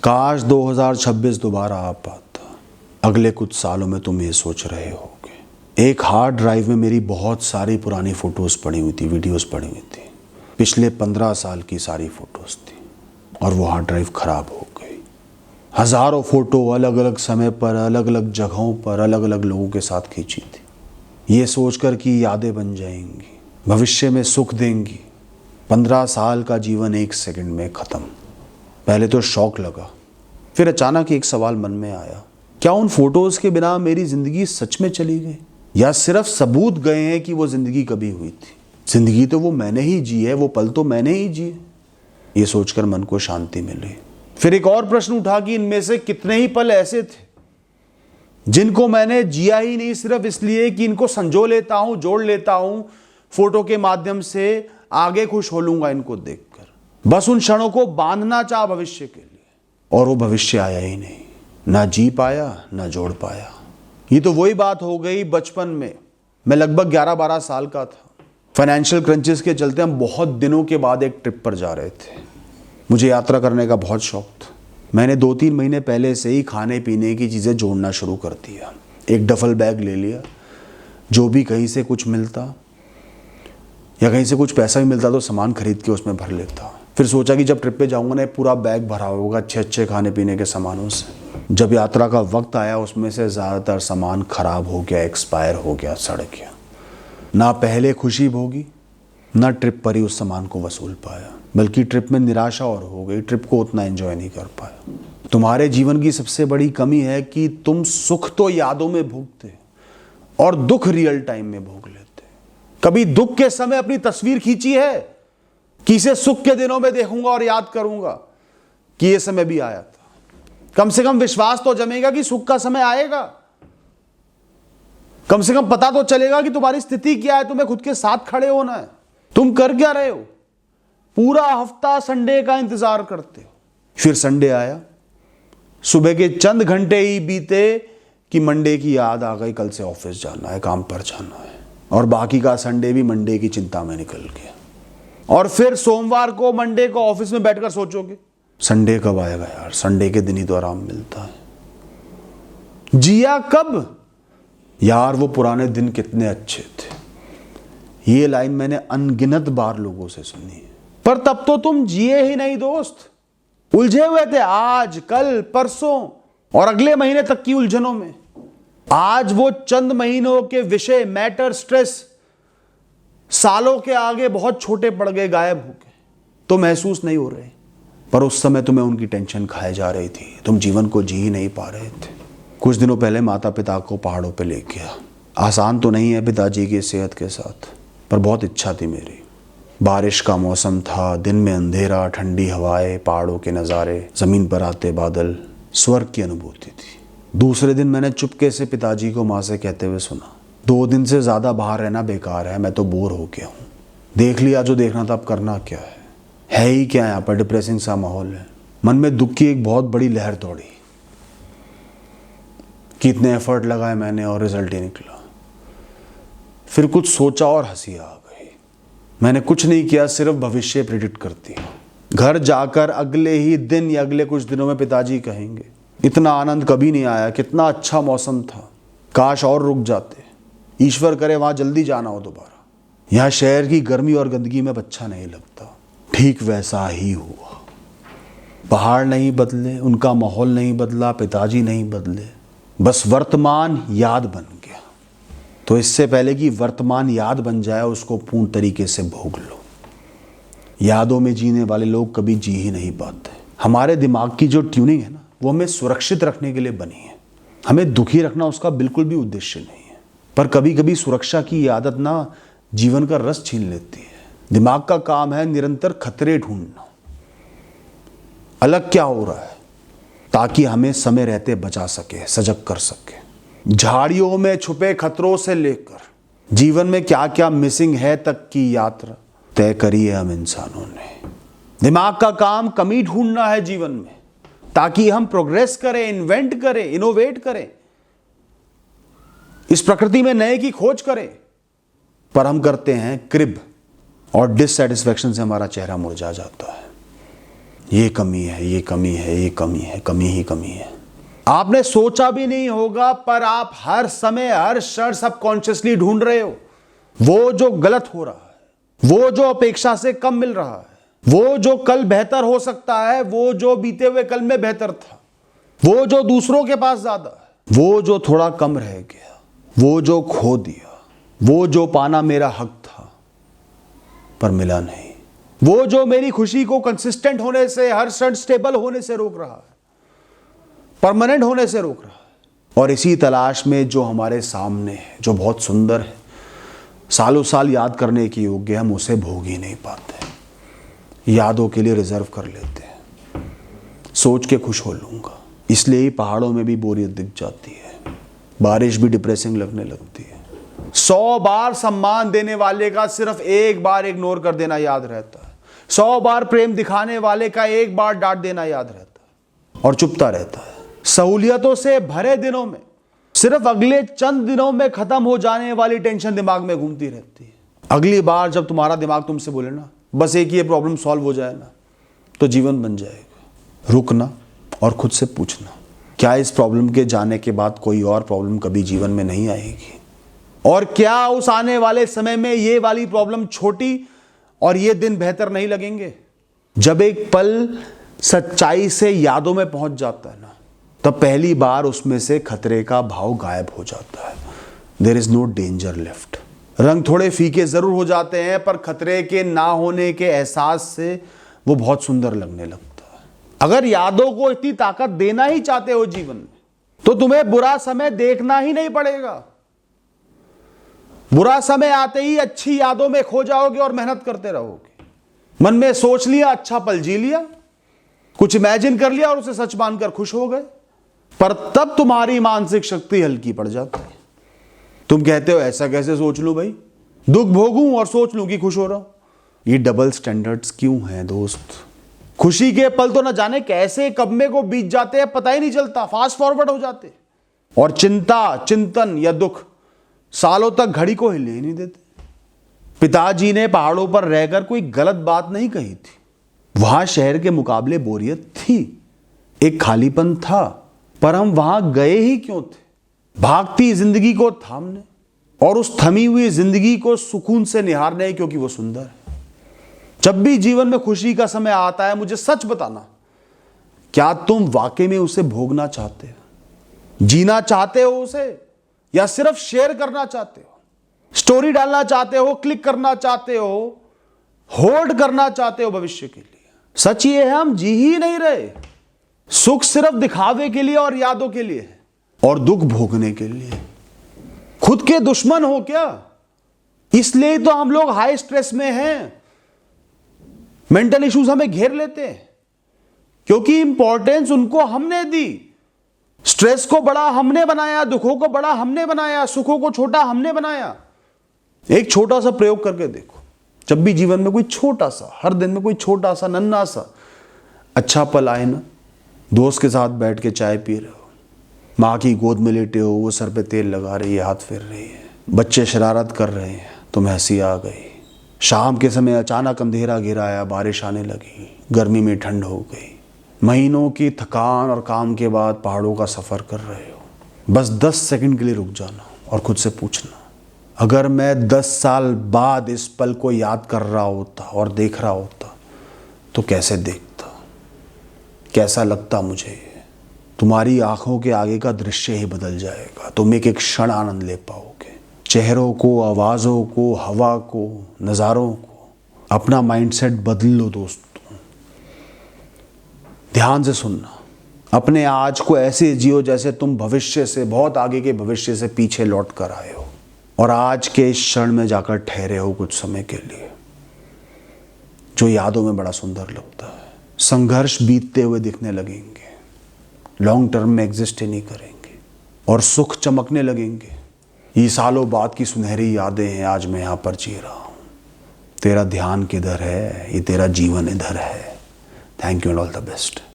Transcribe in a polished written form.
काश 2026 दोबारा आ पाता। अगले कुछ सालों में तुम ये सोच रहे होगे। एक हार्ड ड्राइव में मेरी बहुत सारी पुरानी फोटोज पड़ी हुई थी, वीडियोस पड़ी हुई थी। पिछले 15 साल की सारी फोटोज थी और वो हार्ड ड्राइव खराब हो गई। हजारों फोटो अलग अलग समय पर, अलग अलग जगहों पर, अलग अलग लोगों के साथ खींची थी, ये सोचकर कि यादें बन जाएंगी, भविष्य में सुख देंगी। 15 साल का जीवन 1 सेकंड में खत्म। पहले तो शौक लगा, फिर अचानक एक सवाल मन में आया, क्या उन फोटोज के बिना मेरी जिंदगी सच में चली गई, या सिर्फ सबूत गए हैं कि वो जिंदगी कभी हुई थी। जिंदगी तो वो मैंने ही जी है, वो पल तो मैंने ही जिए। ये सोचकर मन को शांति मिली। फिर एक और प्रश्न उठा कि इनमें से कितने ही पल ऐसे थे जिनको मैंने जिया ही नहीं, सिर्फ इसलिए कि इनको संजो लेता हूं, जोड़ लेता हूं, फोटो के माध्यम से आगे खुश हो लूंगा इनको देखकर। बस उन क्षणों को बांधना चाहा भविष्य के लिए, और वो भविष्य आया ही नहीं। ना जी पाया, ना जोड़ पाया। ये तो वही बात हो गई बचपन में। मैं लगभग 11-12 साल का था। फाइनेंशियल क्रंचेस के चलते हम बहुत दिनों के बाद एक ट्रिप पर जा रहे थे। मुझे यात्रा करने का बहुत शौक था। मैंने 2-3 महीने पहले से ही खाने पीने की चीज़ें जोड़ना शुरू कर दिया। एक डफल बैग ले लिया, जो भी कहीं से कुछ मिलता या कहीं से कुछ पैसा भी मिलता तो सामान खरीद के उसमें भर लेता। फिर सोचा कि जब ट्रिप पे जाऊंगा ना, पूरा बैग भरा होगा अच्छे अच्छे खाने पीने के सामानों से। जब यात्रा का वक्त आया, उसमें से ज़्यादातर सामान खराब हो गया, एक्सपायर हो गया, सड़ गया। ना पहले खुशी भोगी, ना ट्रिप पर ही उस सामान को वसूल पाया, बल्कि ट्रिप में निराशा और हो गई। ट्रिप को उतना एंजॉय नहीं कर पाया। तुम्हारे जीवन की सबसे बड़ी कमी है कि तुम सुख तो यादों में भोगते और दुख रियल टाइम में भोग लेते। कभी दुख के समय अपनी तस्वीर खींची है कि इसे सुख के दिनों में देखूंगा और याद करूंगा कि ये समय भी आया था। कम से कम विश्वास तो जमेगा कि सुख का समय आएगा। कम से कम पता तो चलेगा कि तुम्हारी स्थिति क्या है, तुम्हें खुद के साथ खड़े होना है। तुम कर क्या रहे हो? पूरा हफ्ता संडे का इंतजार करते हो। फिर संडे आया, सुबह के चंद घंटे ही बीते कि मंडे की याद आ गई, कल से ऑफिस जाना है, काम पर जाना है, और बाकी का संडे भी मंडे की चिंता में निकल गया। और फिर सोमवार को, मंडे को ऑफिस में बैठकर सोचोगे संडे कब आएगा यार, संडे के दिन ही तो आराम मिलता है। जिया कब यार, वो पुराने दिन कितने अच्छे थे। ये लाइन मैंने अनगिनत बार लोगों से सुनी है। पर तब तो तुम जिए ही नहीं दोस्त, उलझे हुए थे आज, कल, परसों और अगले महीने तक की उलझनों में। आज वो चंद महीनों के विषय, मैटर, स्ट्रेस सालों के आगे बहुत छोटे पड़ गए, गायब हो गए। तो महसूस नहीं हो रहे, पर उस समय तुम्हें उनकी टेंशन खाए जा रही थी। तुम जीवन को जी ही नहीं पा रहे थे। कुछ दिनों पहले माता पिता को पहाड़ों पे ले गया। आसान तो नहीं है पिताजी की सेहत के साथ, पर बहुत इच्छा थी मेरी। बारिश का मौसम था, दिन में अंधेरा, ठंडी हवाएं, पहाड़ों के नज़ारे, ज़मीन पर आते बादल, स्वर्ग की अनुभूति थी। दूसरे दिन मैंने चुपके से पिताजी को माँ से कहते हुए सुना, 2 दिन से ज़्यादा बाहर रहना बेकार है, मैं तो बोर हो गया हूँ। देख लिया जो देखना था, अब करना क्या है ही क्या। यहाँ पर डिप्रेसिंग सा माहौल है। मन में दुख की एक बहुत बड़ी लहर दौड़ी कि इतने एफर्ट लगाए मैंने और रिजल्ट ही निकला। फिर कुछ सोचा और हंसी आ गई। मैंने कुछ नहीं किया, सिर्फ भविष्य प्रेडिक्ट करती। घर जाकर अगले ही दिन या अगले कुछ दिनों में पिताजी कहेंगे, इतना आनंद कभी नहीं आया, कितना अच्छा मौसम था, काश और रुक जाते, ईश्वर करे वहां जल्दी जाना हो दोबारा। यहाँ शहर की गर्मी और गंदगी में अच्छा नहीं लगता। ठीक वैसा ही हुआ। पहाड़ नहीं बदले, उनका माहौल नहीं बदला, पिताजी नहीं बदले, बस वर्तमान याद बन गया। तो इससे पहले कि वर्तमान याद बन जाए, उसको पूर्ण तरीके से भोग लो। यादों में जीने वाले लोग कभी जी ही नहीं पाते। हमारे दिमाग की जो ट्यूनिंग है ना, वो हमें सुरक्षित रखने के लिए बनी है। हमें दुखी रखना उसका बिल्कुल भी उद्देश्य नहीं है। पर कभी कभी सुरक्षा की आदत ना जीवन का रस छीन लेती है। दिमाग का काम है निरंतर खतरे ढूंढना, अलग क्या हो रहा है, ताकि हमें समय रहते बचा सके, सजग कर सके। झाड़ियों में छुपे खतरों से लेकर जीवन में क्या क्या मिसिंग है तक की यात्रा तय करी है हम इंसानों ने। दिमाग का काम कमी ढूंढना है जीवन में, ताकि हम प्रोग्रेस करें, इन्वेंट करें, इनोवेट करें, इस प्रकृति में नए की खोज करें। पर हम करते हैं क्रिब, और डिससेटिस्फैक्शन से हमारा चेहरा मुरझा जाता है। ये कमी है, ये कमी है, ये कमी है, कमी ही कमी है। आपने सोचा भी नहीं होगा पर आप हर समय हर क्षण सबकॉन्शियसली ढूंढ रहे हो वो जो गलत हो रहा है, वो जो अपेक्षा से कम मिल रहा है, वो जो कल बेहतर हो सकता है, वो जो बीते हुए कल में बेहतर था, वो जो दूसरों के पास ज्यादा है, वो जो थोड़ा कम रह गया, वो जो खो दिया, वो जो पाना मेरा हक था पर मिला नहीं, वो जो मेरी खुशी को कंसिस्टेंट होने से, हर क्षण स्टेबल होने से रोक रहा है, परमानेंट होने से रोक रहा है। और इसी तलाश में जो हमारे सामने है, जो बहुत सुंदर है, सालों साल याद करने की योग्य, हम उसे भोग ही नहीं पाते, यादों के लिए रिजर्व कर लेते हैं, सोच के खुश हो लूंगा। इसलिए ही पहाड़ों में भी बोरियत दिख जाती है, बारिश भी डिप्रेसिंग लगने लगती है। 100 बार सम्मान देने वाले का सिर्फ एक बार इग्नोर कर देना याद रहता है, 100 बार प्रेम दिखाने वाले का एक बार डांट देना याद रहता है और चुपता रहता है। सहूलियतों से भरे दिनों में सिर्फ अगले चंद दिनों में खत्म हो जाने वाली टेंशन दिमाग में घूमती रहती है। अगली बार जब तुम्हारा दिमाग तुमसे बोले ना बस एक ये प्रॉब्लम सॉल्व हो जाए ना, तो जीवन बन जाएगा। रुकना और खुद से पूछना, क्या इस प्रॉब्लम के जाने के बाद कोई और प्रॉब्लम कभी जीवन में नहीं आएगी? और क्या उस आने वाले समय में ये वाली प्रॉब्लम छोटी और ये दिन बेहतर नहीं लगेंगे? जब एक पल सच्चाई से यादों में पहुंच जाता है ना, तब पहली बार उसमें से खतरे का भाव गायब हो जाता है। There is no danger left. रंग थोड़े फीके जरूर हो जाते हैं पर खतरे के ना होने के एहसास से वो बहुत सुंदर लगने लगता है। अगर यादों को इतनी ताकत देना ही चाहते हो जीवन में, तो तुम्हें बुरा समय देखना ही नहीं पड़ेगा। बुरा समय आते ही अच्छी यादों में खो जाओगे और मेहनत करते रहोगे। मन में सोच लिया, अच्छा पल जी लिया, कुछ इमेजिन कर लिया और उसे सच मानकर खुश हो गए, पर तब तुम्हारी मानसिक शक्ति हल्की पड़ जाती है। तुम कहते हो ऐसा कैसे सोच लूं भाई, दुख भोगूं और सोच लूं कि खुश हो रहा हूं। ये डबल स्टैंडर्ड्स क्यों हैं दोस्त? खुशी के पल तो न जाने कैसे कब में को बीत जाते हैं, पता ही नहीं चलता, फास्ट फॉरवर्ड हो जाते। और चिंता, चिंतन या दुख सालों तक घड़ी को हिले ही नहीं देते। पिताजी ने पहाड़ों पर रहकर कोई गलत बात नहीं कही थी। वहां शहर के मुकाबले बोरियत थी, एक खालीपन था, पर हम वहां गए ही क्यों थे? भागती जिंदगी को थामने और उस थमी हुई जिंदगी को सुकून से निहारने, क्योंकि वो सुंदर है। जब भी जीवन में खुशी का समय आता है, मुझे सच बताना, क्या तुम वाकई में उसे भोगना चाहते हो, जीना चाहते हो उसे, या सिर्फ शेयर करना चाहते हो, स्टोरी डालना चाहते हो, क्लिक करना चाहते हो, होल्ड करना चाहते हो भविष्य के लिए? सच ये है, हम जी ही नहीं रहे। सुख सिर्फ दिखावे के लिए और यादों के लिए है, और दुख भोगने के लिए। खुद के दुश्मन हो क्या? इसलिए तो हम लोग हाई स्ट्रेस में हैं, मेंटल इश्यूज हमें घेर लेते हैं, क्योंकि इंपॉर्टेंस उनको हमने दी। स्ट्रेस को बड़ा हमने बनाया, दुखों को बड़ा हमने बनाया, सुखों को छोटा हमने बनाया। एक छोटा सा प्रयोग करके देखो, जब भी जीवन में कोई छोटा सा, हर दिन में कोई छोटा सा नन्हा सा अच्छा पल आए ना, दोस्त के साथ बैठ के चाय पी रहे हो, माँ की गोद में लेटे हो, वो सर पे तेल लगा रही है, हाथ फेर रही है, बच्चे शरारत कर रहे हैं, तुम्हें हंसी आ गई। शाम के समय अचानक अंधेरा गिराया, बारिश आने लगी, गर्मी में ठंड हो गई। महीनों की थकान और काम के बाद पहाड़ों का सफ़र कर रहे हो। बस 10 सेकंड के लिए रुक जाना और खुद से पूछना, अगर मैं 10 साल बाद इस पल को याद कर रहा होता और देख रहा होता तो कैसे देखता, कैसा लगता मुझे? तुम्हारी आंखों के आगे का दृश्य ही बदल जाएगा। तुम एक एक क्षण आनंद ले पाओगे, चेहरों को, आवाज़ों को, हवा को, नज़ारों को। अपना माइंडसेट बदल लो दोस्तों। ध्यान से सुनना, अपने आज को ऐसे जियो जैसे तुम भविष्य से, बहुत आगे के भविष्य से पीछे लौट कर आए हो और आज के इस क्षण में जाकर ठहरे हो कुछ समय के लिए, जो यादों में बड़ा सुंदर लगता है। संघर्ष बीतते हुए दिखने लगेंगे, लॉन्ग टर्म में एग्जिस्ट ही नहीं करेंगे, और सुख चमकने लगेंगे। ये सालों बाद की सुनहरी यादें हैं, आज मैं यहाँ पर जी रहा हूँ। तेरा ध्यान किधर है, ये तेरा जीवन इधर है। Thank you and all the best.